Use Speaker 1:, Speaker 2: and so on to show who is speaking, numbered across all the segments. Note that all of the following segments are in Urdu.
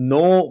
Speaker 1: 9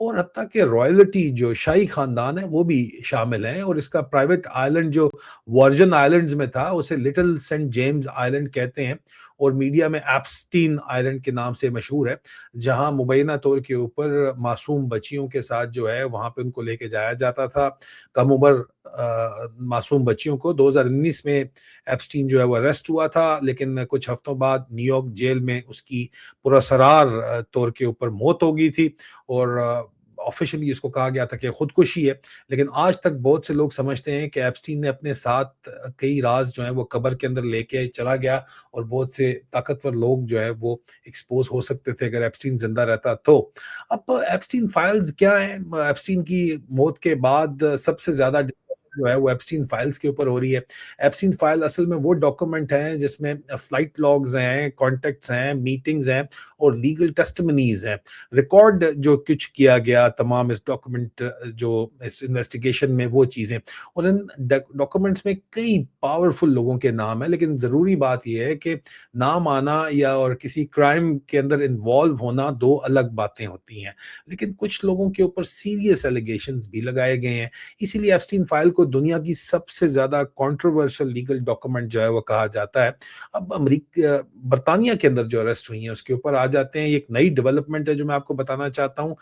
Speaker 1: اور حتیٰ کہ رائلٹی جو شاہی خاندان ہے وہ بھی شامل ہیں، اور اس کا پرائیویٹ آئلینڈ جو ورجن آئلینڈز میں تھا اسے لٹل سینٹ جیمز آئلینڈ کہتے ہیں، اور میڈیا میں ایپسٹین آئلینڈ کے نام سے مشہور ہے، جہاں مبینہ طور کے اوپر معصوم بچیوں کے ساتھ جو ہے وہاں پہ ان کو لے کے جایا جاتا تھا، کم عمر معصوم بچیوں کو۔ 2019 میں ایپسٹین جو ہے وہ اریسٹ ہوا تھا، لیکن کچھ ہفتوں بعد نیو یارک جیل میں اس کی پراسرار طور کے اوپر موت ہو گئی تھی، اور آفیشلی اس کو کہا گیا تھا کہ خودکشی ہے، لیکن آج تک بہت سے لوگ سمجھتے ہیں کہ ایپسٹین نے اپنے ساتھ کئی راز جو ہیں وہ قبر کے اندر لے کے چلا گیا، اور بہت سے طاقتور لوگ جو ہے وہ ایکسپوز ہو سکتے تھے اگر ایپسٹین زندہ رہتا تو۔ اب ایپسٹین فائلز کیا ہیں؟ ایپسٹین کی موت کے بعد سب سے زیادہ جو ہے وہ ایپسٹین فائلز کے اوپر ہو رہی ہے۔ ایپسٹین فائل اصل میں وہ ڈاکومنٹ ہیں جس میں فلائٹ لاگز ہیں، کانٹیکٹس ہیں، میٹنگز ہیں، اور لیگل ٹیسٹمنیز ہیں۔ ریکارڈ جو کچھ کیا گیا تمام اس ڈاکومنٹ جو اس انویسٹیگیشن میں وہ چیزیں، اور ان ڈاکومنٹس میں کئی پاورفل لوگوں کے نام ہیں، لیکن ضروری بات یہ ہے کہ نام آنا یا اور کسی کرائم کے اندر انوالو ہونا دو الگ باتیں ہوتی ہیں، لیکن کچھ لوگوں کے اوپر سیریس ایلیگیشنز بھی لگائے گئے ہیں، اسی لیے ایپسٹین فائل کو دنیا کی سب سے زیادہ کنٹروورشل لیگل ڈاکومنٹ جو ہے وہ کہا جاتا ہے۔ اب برطانیہ کے اندر جو اریسٹ ہوئی ہیں اس کے اوپر آ جاتے ہیں۔ ایک نئی ڈیولپمنٹ ہے جو میں آپ کو بتانا چاہتا ہوں۔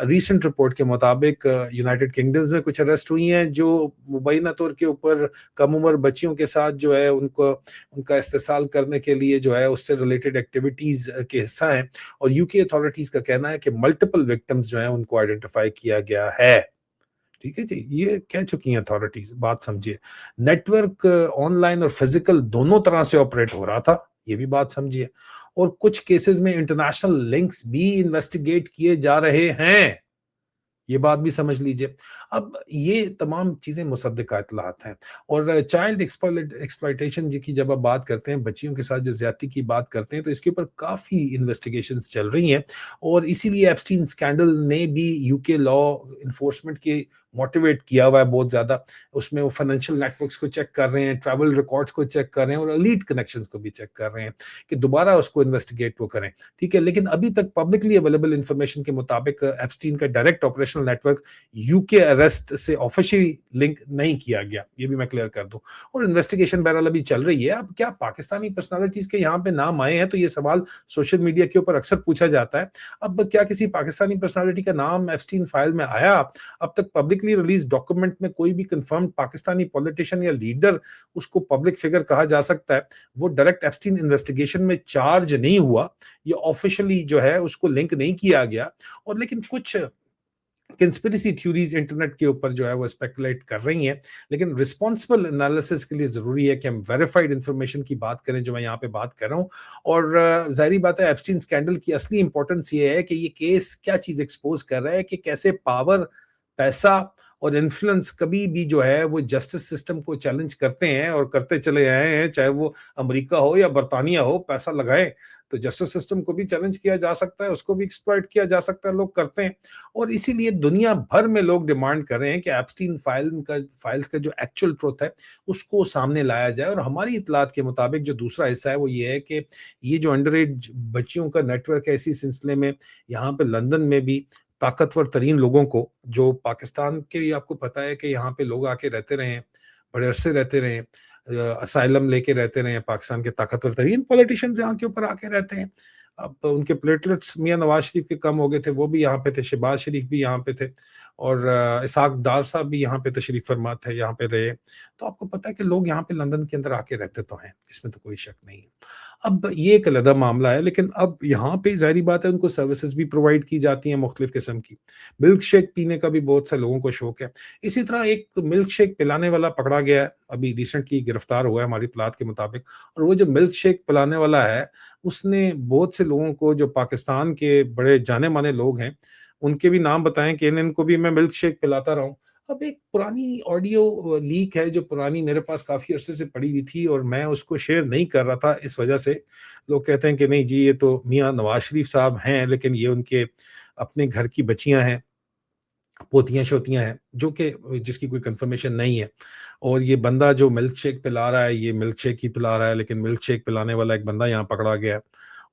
Speaker 1: ریسنٹ رپورٹ کے مطابق یونائٹڈ کنگڈمز میں کچھ اریسٹ ہوئی ہیں جو مبینہ طور کے اوپر کم عمر بچیوں کے ساتھ جو ہے ان کا استحصال کرنے کے لیے جو ہے اس سے ریلیٹڈ ایکٹیویٹیز کے حصہ ہیں، اور یو کے اتھارٹیز کا کہنا ہے کہ ملٹیپل وکٹمز جو ہیں ان کو آئیڈینٹیفائی کیا گیا ہے۔ ٹھیک ہے جی، یہ کہہ چکی ہیں اتھارٹیز، بات سمجھیے۔ نیٹ ورک آن لائن اور فزیکل دونوں طرح سے آپریٹ ہو رہا تھا، یہ بھی بات سمجھیے، اور کچھ کیسز میں انٹرنیشنل لنکس بھی انویسٹیگیٹ کیے جا رہے ہیں، یہ بات بھی سمجھ لیجئے۔ اب یہ تمام چیزیں مصدقہ اطلاعات ہیں، اور چائلڈ ایکسپلائٹیشن کی جب آپ بات کرتے ہیں، بچیوں کے ساتھ جو زیادتی کی بات کرتے ہیں، تو اس کے اوپر کافی انویسٹیگیشنز چل رہی ہیں، اور اسی لیے ایپسٹین سکینڈل نے بھی یو کے لا انفورسمنٹ کی موٹیویٹ کیا ہوا ہے بہت زیادہ۔ اس میں وہ فائنینشیل نیٹ ورکس کو چیک کر رہے ہیں، ٹریول ریکارڈز کو چیک کر رہے ہیں، اور ایلیٹ کنیکشنز کو بھی چیک کر رہے ہیں کہ دوبارہ اس کو انویسٹیگیٹ وہ کریں، ٹھیک ہے۔ لیکن ابھی تک پبلکلی اویلیبل انفارمیشن کے مطابق ایپسٹین کا direct operational network U K arrest سے آفیشلی لنک نہیں کیا گیا، یہ بھی میں کلیئر کر دوں، اور انویسٹیگیشن بہرحال ابھی چل رہی ہے۔ اب کیا پاکستانی پرسنالٹیز کے یہاں پہ نام آئے ہیں؟ تو یہ سوال سوشل میڈیا کے اوپر اکثر پوچھا جاتا ہے۔ اب کیا کسی پاکستانی پرسنالٹی کا نام ایپسٹین فائل میں آیا؟ اب تک پبلکلی ریلیز ڈاکومنٹ میں کوئی بھی کنفرم پاکستانی پولیٹیشین یا لیڈر اس کو پبلک فگر کہا جا سکتا ہے، وہ ڈائریکٹ ایپسٹین انویسٹیگیشن میں چارج نہیں ہوا، یہ آفیشلی جو ہے اس کو لنک نہیں کیا گیا، اور لیکن کچھ کنسپیریسی تھیوریز انٹرنیٹ کے اوپر جو ہے وہ اسپیکولیٹ کر رہی ہیں، لیکن رسپانسبل انالیسس کے لیے ضروری ہے کہ ہم ویریفائڈ انفارمیشن کی بات کریں، جو میں یہاں پہ بات کر رہا ہوں۔ اور ظاہری بات ہے ایپسٹین سکینڈل کی اصلی امپورٹنس یہ ہے کہ یہ کیس کیا چیز ایکسپوز کر رہا ہے کہ کیسے پاور، پیسہ اور انفلوئنس کبھی بھی جو ہے وہ جسٹس سسٹم کو چیلنج کرتے ہیں اور کرتے چلے آئے ہیں، چاہے وہ امریکہ ہو یا برطانیہ ہو، پیسہ لگائے تو جسٹس سسٹم کو بھی چیلنج کیا جا سکتا ہے، اس کو بھی ایکسپلائٹ کیا جا سکتا ہے، لوگ کرتے ہیں۔ اور اسی لیے دنیا بھر میں لوگ ڈیمانڈ کر رہے ہیں کہ ایپسٹین فائلز کا جو ایکچوئل ٹروتھ ہے اس کو سامنے لایا جائے، اور ہماری اطلاعات کے مطابق جو دوسرا حصہ ہے وہ یہ ہے کہ یہ جو انڈر ایج بچیوں کا نیٹ ورک ہے، اسی سلسلے میں یہاں پہ لندن میں بھی طاقتور ترین لوگوں کو، جو پاکستان کے بھی آپ کو پتہ ہے کہ یہاں پہ لوگ آ کے رہتے رہے ہیں، بڑے عرصے رہتے رہے ہیں، اسائلم لے کے رہتے رہے ہیں، پاکستان کے طاقتور ترین پولیٹیشینز یہاں کے اوپر آ کے رہتے ہیں۔ اب ان کے پلیٹلٹس میاں نواز شریف کے کم ہو گئے تھے، وہ بھی یہاں پہ تھے، شہباز شریف بھی یہاں پہ تھے، اور اسحاق ڈار صاحب بھی یہاں پہ تشریف فرما تھے، یہاں پہ رہے۔ تو آپ کو پتہ ہے کہ لوگ یہاں پہ لندن کے اندر آ کے رہتے تو ہیں، اس میں تو کوئی شک نہیں ہے۔ اب یہ ایک علیحدہ معاملہ ہے، لیکن اب یہاں پہ ظاہری بات ہے ان کو سروسز بھی پرووائڈ کی جاتی ہیں مختلف قسم کی۔ ملک شیک پینے کا بھی بہت سے لوگوں کو شوق ہے۔ اسی طرح ایک ملک شیک پلانے والا پکڑا گیا ہے، ابھی ریسنٹلی گرفتار ہوا ہے ہماری اطلاعات کے مطابق، اور وہ جو ملک شیک پلانے والا ہے اس نے بہت سے لوگوں کو، جو پاکستان کے بڑے جانے مانے لوگ ہیں، ان کے بھی نام بتائیں کہ ان کو بھی میں ملک شیک پلاتا رہا ہوں۔ اب ایک پرانی آڈیو لیک ہے جو پرانی میرے پاس کافی عرصے سے پڑی ہوئی تھی، اور میں اس کو شیئر نہیں کر رہا تھا اس وجہ سے لوگ کہتے ہیں کہ نہیں جی یہ تو میاں نواز شریف صاحب ہیں، لیکن یہ ان کے اپنے گھر کی بچیاں ہیں، پوتیاں شوتیاں ہیں، جو کہ جس کی کوئی کنفرمیشن نہیں ہے۔ اور یہ بندہ جو ملک شیک پلا رہا ہے، یہ ملک شیک ہی پلا رہا ہے، لیکن ملک شیک پلانے والا ایک بندہ یہاں پکڑا گیا ہے،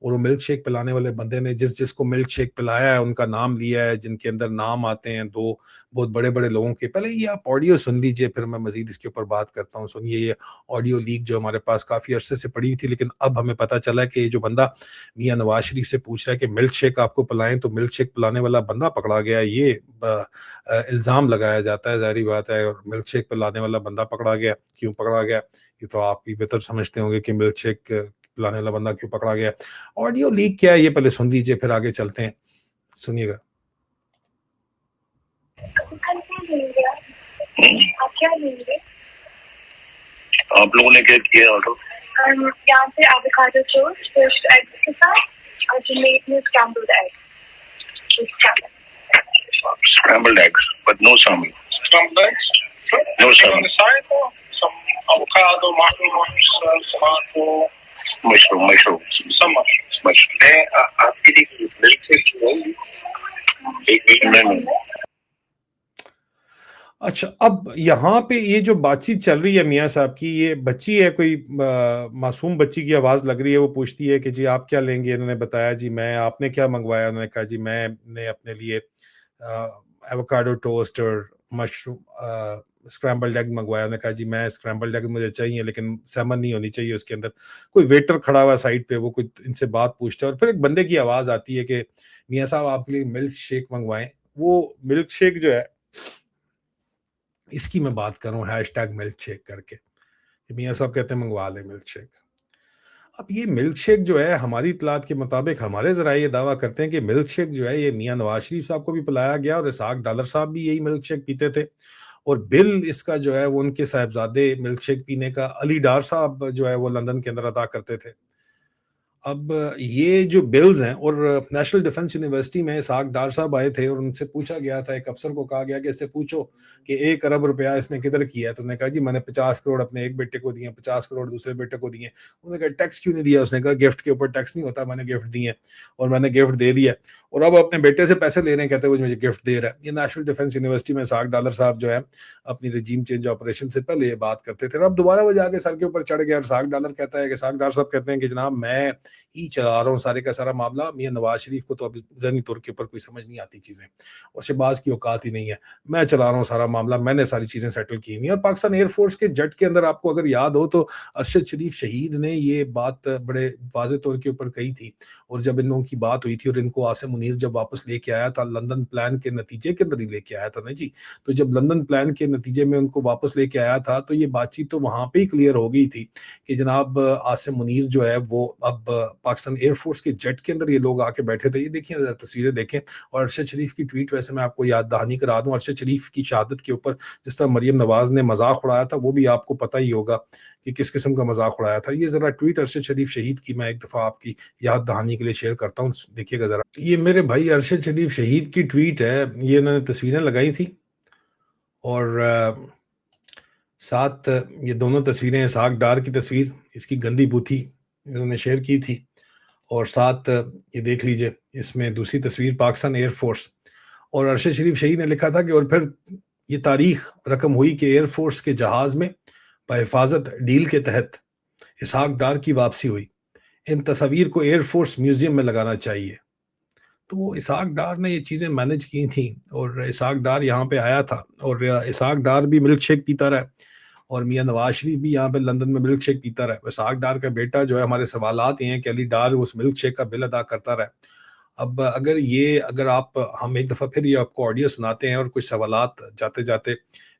Speaker 1: اور وہ ملک شیک پلانے والے بندے نے جس کو ملک شیک پلایا ہے ان کا نام لیا ہے، جن کے اندر نام آتے ہیں دو بہت بڑے بڑے لوگوں کے. پہلے یہ آپ آڈیو سن لیجئے، پھر میں مزید اس کے اوپر بات کرتا ہوں. سنیے یہ آڈیو لیک جو ہمارے پاس کافی عرصے سے پڑی ہوئی تھی، لیکن اب ہمیں پتہ چلا ہے کہ یہ جو بندہ میاں نواز شریف سے پوچھ رہا ہے کہ ملک شیک آپ کو پلائیں، تو ملک شیک پلانے والا بندہ پکڑا گیا. یہ الزام لگایا جاتا ہے، ظاہری بات ہے. اور ملک شیک پلانے والا بندہ پکڑا گیا. کیوں پکڑا گیا یہ تو آپ بھی بہتر سمجھتے ہوں گے کہ ملک شیک پلانے والا بندہ کیوں پکڑا گیا. آڈیو لیک کیا ہے یہ پہلے سن لیجئے، پھر آگے چلتے ہیں. سنیے گا.
Speaker 2: آپ کیا لیں گے؟ آپ لوگوں نے کیا کیا آرڈر؟ یہاں سے ایووکیڈو ٹوسٹ فروسٹ ایگز کے ساتھ اور جمیٹ میں اسکرامبلڈ egg. Scrambled eggs, but no salmon. Scrambled eggs? No salmon. On the side, some avocado, mushrooms, tomato. Mushroom. Some mushrooms. آپ کے لیے ملک شیک نہیں.
Speaker 1: اچھا، اب یہاں پہ یہ جو بات چیت چل رہی ہے میاں صاحب کی، یہ بچی ہے کوئی معصوم بچی کی آواز لگ رہی ہے. وہ پوچھتی ہے کہ جی آپ کیا لیں گے. انہوں نے بتایا جی میں. آپ نے کیا منگوایا؟ انہوں نے کہا جی میں نے اپنے لیے ایووکیڈو ٹوسٹ اور مشروم اسکرامبلڈ ایگ منگوایا. انہوں نے کہا جی میں اسکرامبلڈ ایگ مجھے چاہیے لیکن سیمن نہیں ہونی چاہیے اس کے اندر. کوئی ویٹر کھڑا ہوا سائڈ پہ، وہ کوئی ان سے بات پوچھتا ہے اور پھر ایک بندے کی آواز آتی ہے کہ میاں صاحب آپ کے لیے ملک شیک منگوائیں. وہ ملک شیک جو ہے اس کی میں بات کروں #، ملک شیک کر کے. میاں صاحب کہتے ہیں منگوا لیں ملک شیک. اب یہ ملک شیک جو ہے ہماری اطلاعات کے مطابق ہمارے ذرائع یہ دعویٰ کرتے ہیں کہ ملک شیک جو ہے یہ میاں نواز شریف صاحب کو بھی پلایا گیا اور اسحاق ڈالر صاحب بھی یہی ملک شیک پیتے تھے. اور بل اس کا جو ہے وہ ان کے صاحبزادے ملک شیک پینے کا علی ڈار صاحب جو ہے وہ لندن کے اندر ادا کرتے تھے. اب یہ جو بلز ہیں، اور نیشنل ڈیفنس یونیورسٹی میں اسحاق ڈار صاحب آئے تھے اور ان سے پوچھا گیا تھا، ایک افسر کو کہا گیا کہ اس سے پوچھو کہ 1 ارب روپیہ اس نے کدھر کیا ہے. تو انہوں نے کہا جی میں نے 50 کروڑ اپنے ایک بیٹے کو دیے، 50 کروڑ دوسرے بیٹے کو دیے. انہوں نے کہا ٹیکس کیوں نہیں دیا؟ اس نے کہا گفٹ کے اوپر ٹیکس نہیں ہوتا، میں نے گفٹ دیے اور میں نے گفٹ دے دیا اور اب اپنے بیٹے سے پیسے لے رہے ہیں، کہتے ہیں وہ مجھے گفٹ دے رہا ہے. یہ نیشنل ڈیفنس یونیورسٹی میں اسحاق ڈالر صاحب جو ہے اپنی رجیم چینج آپریشن سے پہلے یہ بات کرتے تھے. اور اب دوبارہ وہ جا کے سر کے اوپر چڑھ گیا. اسحاق ڈالر کہتا ہے کہ اسحاق ڈالر صاحب کہتے ہیں کہ جناب میں ہی چلا رہا ہوں سارے کا سارا معاملہ. میاں نواز شریف کو تو اب ذہنی طور کے اوپر کوئی سمجھ نہیں آتی چیزیں، اور شہباز کی اوقات ہی نہیں ہے. میں چلا رہا ہوں سارا معاملہ، میں نے ساری چیزیں سیٹل کی ہوئی. اور پاکستان ایئر فورس کے جٹ کے اندر آپ کو اگر یاد ہو تو ارشد شریف شہید نے یہ بات بڑے واضح طور کے اوپر کہی تھی. اور جب ان لوگوں کی بات ہوئی تھی اور ان کو عاصم منیر جب واپس لے کے آیا تھا لندن پلان کے نتیجے کے اندر ہی لے کے آیا تھا نا جی. تو جب لندن پلان کے نتیجے میں ان کو واپس لے کے آیا تھا تو یہ بات چیت تو وہاں پہ ہی کلیئر ہو گئی تھی کہ جناب عاصم منیر جو ہے وہ اب پاکستان ایئر فورس کے جٹ کے اندر یہ لوگ آ کے بیٹھے تھے. یہ دیکھیں ذرا تصویریں دیکھیں. اور ارشد شریف کی ٹویٹ ویسے میں آپ کو یاد دہانی کرا دوں. ارشد شریف کی شہادت کے اوپر جس طرح مریم نواز نے مذاق اڑایا تھا وہ بھی آپ کو پتہ ہی ہوگا کہ کس قسم کا مذاق اڑایا تھا. یہ ذرا ٹویٹ ارشد شریف شہید کی میں ایک دفعہ آپ کی یاد دہانی کے لیے شیئر کرتا ہوں، دیکھیے گا ذرا. یہ میرے بھائی ارشد شریف شہید کی ٹویٹ ہے. یہ انہوں نے تصویریں لگائی تھی اور ساتھ یہ دونوں تصویریں اسحاق ڈار کی تصویر، اس کی گندی بوتھی انہوں نے شیئر کی تھی، اور ساتھ یہ دیکھ لیجئے اس میں دوسری تصویر پاکستان ایئر فورس. اور ارشد شریف شہید نے لکھا تھا کہ اور پھر یہ تاریخ رقم ہوئی کہ ایئر فورس کے جہاز میں بحفاظت ڈیل کے تحت اسحاق ڈار کی واپسی ہوئی. ان تصاویر کو ایئر فورس میوزیم میں لگانا چاہیے. تو اسحاق ڈار نے یہ چیزیں مینج کی تھیں اور اسحاق ڈار یہاں پہ آیا تھا اور اسحاق ڈار بھی ملک شیک پیتا رہا اور میاں نواز شریف بھی یہاں پہ لندن میں ملک شیک پیتا رہا. اسحاق ڈار کا بیٹا جو ہے، ہمارے سوالات یہ ہیں کہ علی ڈار اس ملک شیک کا بل ادا کرتا رہا. اب اگر آپ ہم ایک دفعہ پھر یہ آپ کو آڈیو سناتے ہیں اور کچھ سوالات جاتے جاتے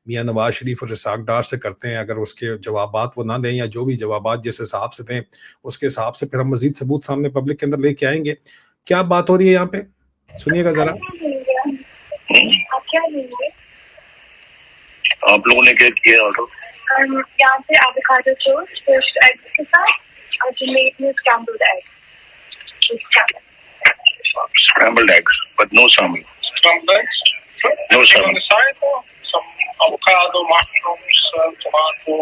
Speaker 1: میاں نواز شریف اور اسحاق ڈار سے کرتے ہیں، اگر اس کے جوابات وہ نہ دیں یا جو بھی جوابات جس حساب سے دیں اس کے حساب سے پھر ہم مزید ثبوت سامنے پبلک کے اندر لے کے آئیں گے. کیا بات ہو رہی ہے یہاں پہ سنیے گا ذرا.
Speaker 2: آپ کیا لیں گے؟ آپ لوگوں نے کیا کیا آرڈر؟ یہاں سے ایووکیڈو ٹوسٹ فروسٹ ایگز کے ساتھ اور جمیٹ میں اسکرامبلڈ egg. Scrambled eggs, but no salmon. Scrambled eggs? No salmon. On the side, some avocado, mushrooms, tomato.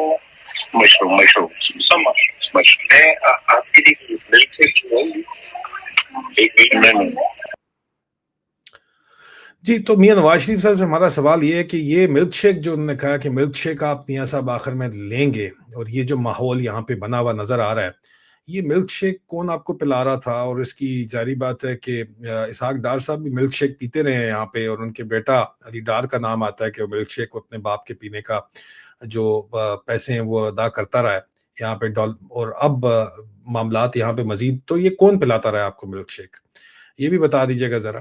Speaker 2: Mushrooms. Some mushrooms. آپ کے لیے ملک شیک نہیں.
Speaker 1: جی تو میاں نواز شریف صاحب سے ہمارا سوال یہ ہے کہ یہ ملک شیک جو انہوں نے کہا کہ ملک شیک آپ میاں صاحب آخر میں لیں گے، اور یہ جو ماحول یہاں پہ بنا ہوا نظر آ رہا ہے یہ ملک شیک کون آپ کو پلا رہا تھا؟ اور اس کی ظاہری بات ہے کہ اسحاق ڈار صاحب بھی ملک شیک پیتے رہے ہیں یہاں پہ، اور ان کے بیٹا علی ڈار کا نام آتا ہے کہ وہ ملک شیک کو اپنے باپ کے پینے کا جو پیسے ہیں وہ ادا کرتا رہا ہے یہاں پہ اور اب معاملات یہاں پہ مزید، تو یہ کون پلاتا رہا ہے آپ کو ملک شیک؟ یہ بھی بتا دیجیے گا ذرا۔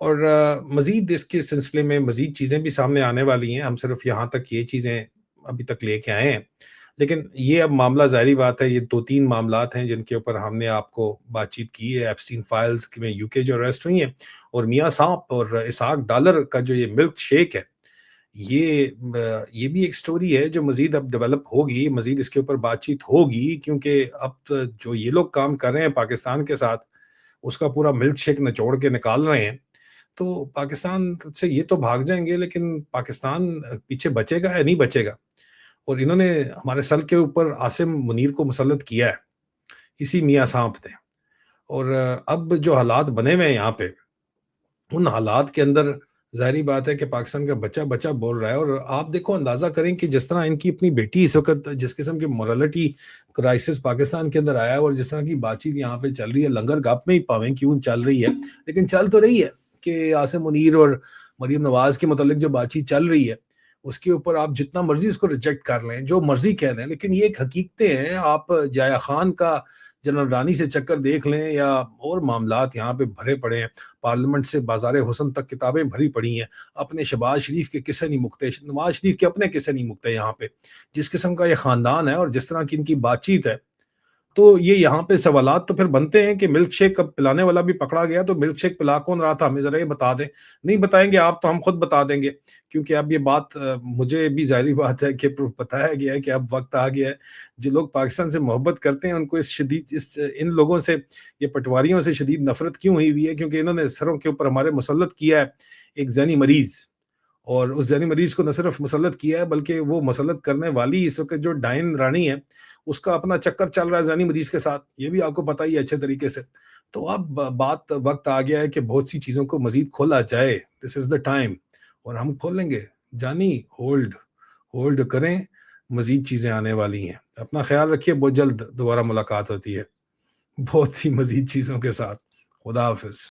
Speaker 1: اور مزید اس کے سلسلے میں مزید چیزیں بھی سامنے آنے والی ہیں، ہم صرف یہاں تک یہ چیزیں ابھی تک لے کے آئے ہیں، لیکن یہ اب معاملہ ظاہری بات ہے، یہ 2-3 معاملات ہیں جن کے اوپر ہم نے آپ کو بات چیت کی ہے۔ ایپسٹین فائلز میں UK جو اریسٹ ہوئی ہیں، اور میاں سانپ اور اسحاق ڈالر کا جو یہ ملک شیک ہے، یہ بھی ایک سٹوری ہے جو مزید اب ڈیولپ ہوگی، مزید اس کے اوپر بات چیت ہوگی، کیونکہ اب جو یہ لوگ کام کر رہے ہیں پاکستان کے ساتھ، اس کا پورا ملک شیک نچوڑ کے نکال رہے ہیں، تو پاکستان سے یہ تو بھاگ جائیں گے، لیکن پاکستان پیچھے بچے گا یا نہیں بچے گا؟ اور انہوں نے ہمارے سر کے اوپر عاصم منیر کو مسلط کیا ہے اسی میاں سانپ نے، اور اب جو حالات بنے ہوئے ہیں یہاں پہ، ان حالات کے اندر ظاہری بات ہے کہ پاکستان کا بچہ بچہ بول رہا ہے، اور آپ دیکھو اندازہ کریں کہ جس طرح ان کی اپنی بیٹی اس وقت جس قسم کی مورالٹی کرائسس پاکستان کے اندر آیا ہے، اور جس طرح کی بات چیت یہاں پہ چل رہی ہے، لنگر گپ میں ہی پاویں کیوں چل رہی ہے، لیکن چل تو رہی ہے کہ عاصم منیر اور مریم نواز کے متعلق جو بات چیت چل رہی ہے، اس کے اوپر آپ جتنا مرضی اس کو ریجیکٹ کر لیں، جو مرضی کہہ لیں، لیکن یہ ایک حقیقتیں ہیں۔ آپ جایا خان کا جنرل رانی سے چکر دیکھ لیں، یا اور معاملات یہاں پہ بھرے پڑے ہیں، پارلیمنٹ سے بازار حسن تک کتابیں بھری پڑی ہیں، اپنے شہباز شریف کے قصے نہیں مکتے، نواز شریف کے اپنے قصے نہیں مکتے یہاں پہ، جس قسم کا یہ خاندان ہے اور جس طرح کی ان کی بات چیت ہے، تو یہ یہاں پہ سوالات تو پھر بنتے ہیں کہ ملک شیک اب پلانے والا بھی پکڑا گیا، تو ملک شیک پلا کون رہا تھا؟ ہمیں ذرا یہ بتا دیں۔ نہیں بتائیں گے آپ تو ہم خود بتا دیں گے، کیونکہ اب یہ بات مجھے بھی ظاہری بات ہے کہ بتایا گیا ہے کہ اب وقت آ گیا ہے، جو لوگ پاکستان سے محبت کرتے ہیں ان کو ان لوگوں سے، یہ پٹواریوں سے شدید نفرت کیوں ہوئی ہے؟ کیونکہ انہوں نے سروں کے اوپر ہمارے مسلط کیا ہے ایک ذہنی مریض، اور اس ذہنی مریض کو نہ صرف مسلط کیا ہے بلکہ وہ مسلط کرنے والی اس وقت جو ڈائن رانی ہے، اس کا اپنا چکر چل رہا ہے ذہنی مریض کے ساتھ، یہ بھی آپ کو پتہ ہی ہے اچھے طریقے سے۔ تو اب وقت آ گیا ہے کہ بہت سی چیزوں کو مزید کھولا جائے، دس از دا ٹائم، اور ہم کھولیں گے۔ جانی ہولڈ کریں، مزید چیزیں آنے والی ہیں۔ اپنا خیال رکھیے، بہت جلد دوبارہ ملاقات ہوتی ہے بہت سی مزید چیزوں کے ساتھ۔ خدا حافظ۔